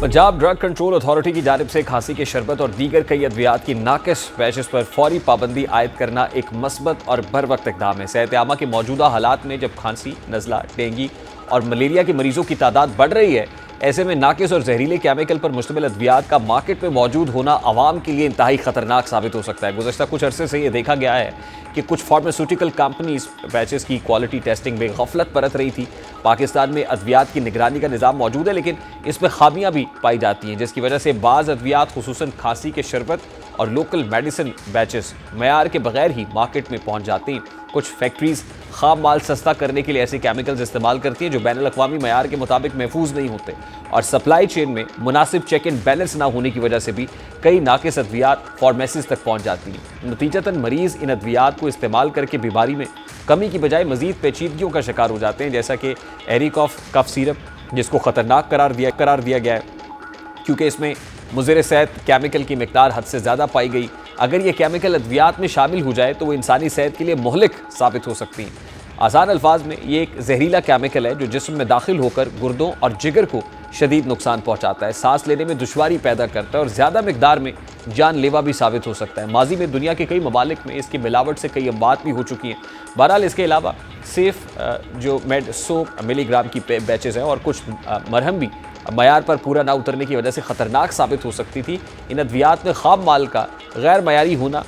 Punjab drug control authority की जानिब से खांसी के शरबत और दीगर कई अद्वियात की नाकिस बैचेस पर फौरी पाबंदी आयद करना एक मस्बत और बर वक्त इक़दाम है। सेहत आमा के मौजूदा हालात में जब खांसी, नज़ला, डेंगू और मलेरिया के मरीजों की तादाद बढ़ रही है, ऐसे में नाकिस और जहरीले केमिकल पर मुश्तमिल अद्वियात का मार्केट में मौजूद होना आवाम के लिए इंतहाई ख़तरनाक साबित हो सकता है। गुज़श्ता कुछ अरसे से ये देखा गया है कि कुछ फार्मास्यूटिकल कंपनीज बैचेस की क्वालिटी टेस्टिंग में गफलत बरत रही थी। पाकिस्तान में अद्वियात की निगरानी का निज़ाम मौजूद है, लेकिन इसमें खामियां भी पाई जाती हैं, जिसकी वजह से बाज़ अद्वियात खुसूसन खांसी के शरबत और लोकल मेडिसिन बैचेस मयार के बगैर ही मार्केट में पहुंच जाती हैं। कुछ फैक्ट्रीज़ खाम माल सस्ता करने के लिए ऐसे केमिकल्स इस्तेमाल करती हैं जो बैनुल अक़वामी मयार के मुताबिक महफूज नहीं होते, और सप्लाई चेन में मुनासिब चेक एंड बैलेंस ना होने की वजह से भी कई नाकिस अद्वियात फार्मेसीज तक पहुंच जाती हैं। नतीजतन मरीज़ इन अद्वियात को इस्तेमाल करके बीमारी में कमी की बजाय मज़ीद पेचीदगियों का शिकार हो जाते हैं, जैसा कि एरिकॉफ कफ सिरप, जिसको ख़तरनाक करार दिया गया है क्योंकि इसमें मुज़र सेहत केमिकल की मिकदार हद से ज़्यादा पाई गई। अगर ये केमिकल अद्वियात में शामिल हो जाए तो वो इंसानी सेहत के लिए मुहलिक साबित हो सकती हैं। आसान अल्फाज में ये एक जहरीला केमिकल है जो जिस्म में दाखिल होकर गुर्दों और जिगर को शदीद नुकसान पहुंचाता है, सांस लेने में दुश्वारी पैदा करता है और ज़्यादा मिकदार में जानलेवा भी साबित हो सकता है। माजी में दुनिया के कई ममालिक में इसकी मिलावट से कई अमवात भी हो चुकी हैं। बहरहाल इसके अलावा सेफ जो 100 मिलीग्राम की बैचेज़ हैं और कुछ मरहम भी मयार पर पूरा ना उतरने की वजह से ख़तरनाक साबित हो सकती थी। इन अद्वियात में खाम माल का गैर मयारी होना,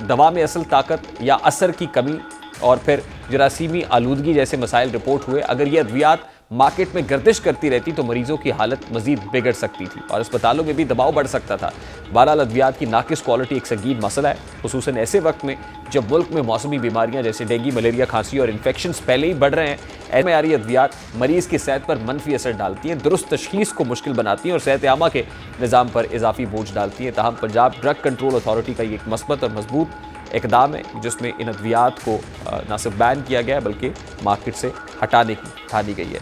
दवा में असल ताकत या असर की कमी और फिर जरासीमी आलूदगी जैसे मसाइल रिपोर्ट हुए। अगर ये अद्वियात मार्केट में गर्दिश करती रहती तो मरीजों की हालत मजीद बिगड़ सकती थी और अस्पतालों में भी दबाव बढ़ सकता था। बहरहाल अद्वियात की नाकिस क्वालिटी एक संगीन मसला है, खुसूसन ऐसे वक्त में जब मुल्क में मौसमी बीमारियां जैसे डेंगू, मलेरिया, खांसी और इन्फेक्शंस पहले ही बढ़ रहे हैं। ऐसे मयारी अद्वियात मरीज की सेहत पर मनफी असर डालती हैं, दुरुस्त तशखीस को मुश्किल बनाती हैं और सेहत आमा के निज़ाम पर इजाफी बोझ डालती हैं। ताहम पंजाब ड्रग कंट्रोल अथॉरिटी का ये एक मस्बत और मजबूत इक़दाम है जिसमें इन अद्वियात को न सिर्फ बैन किया गया है बल्कि मार्केट से हटाने की ठानी गई है।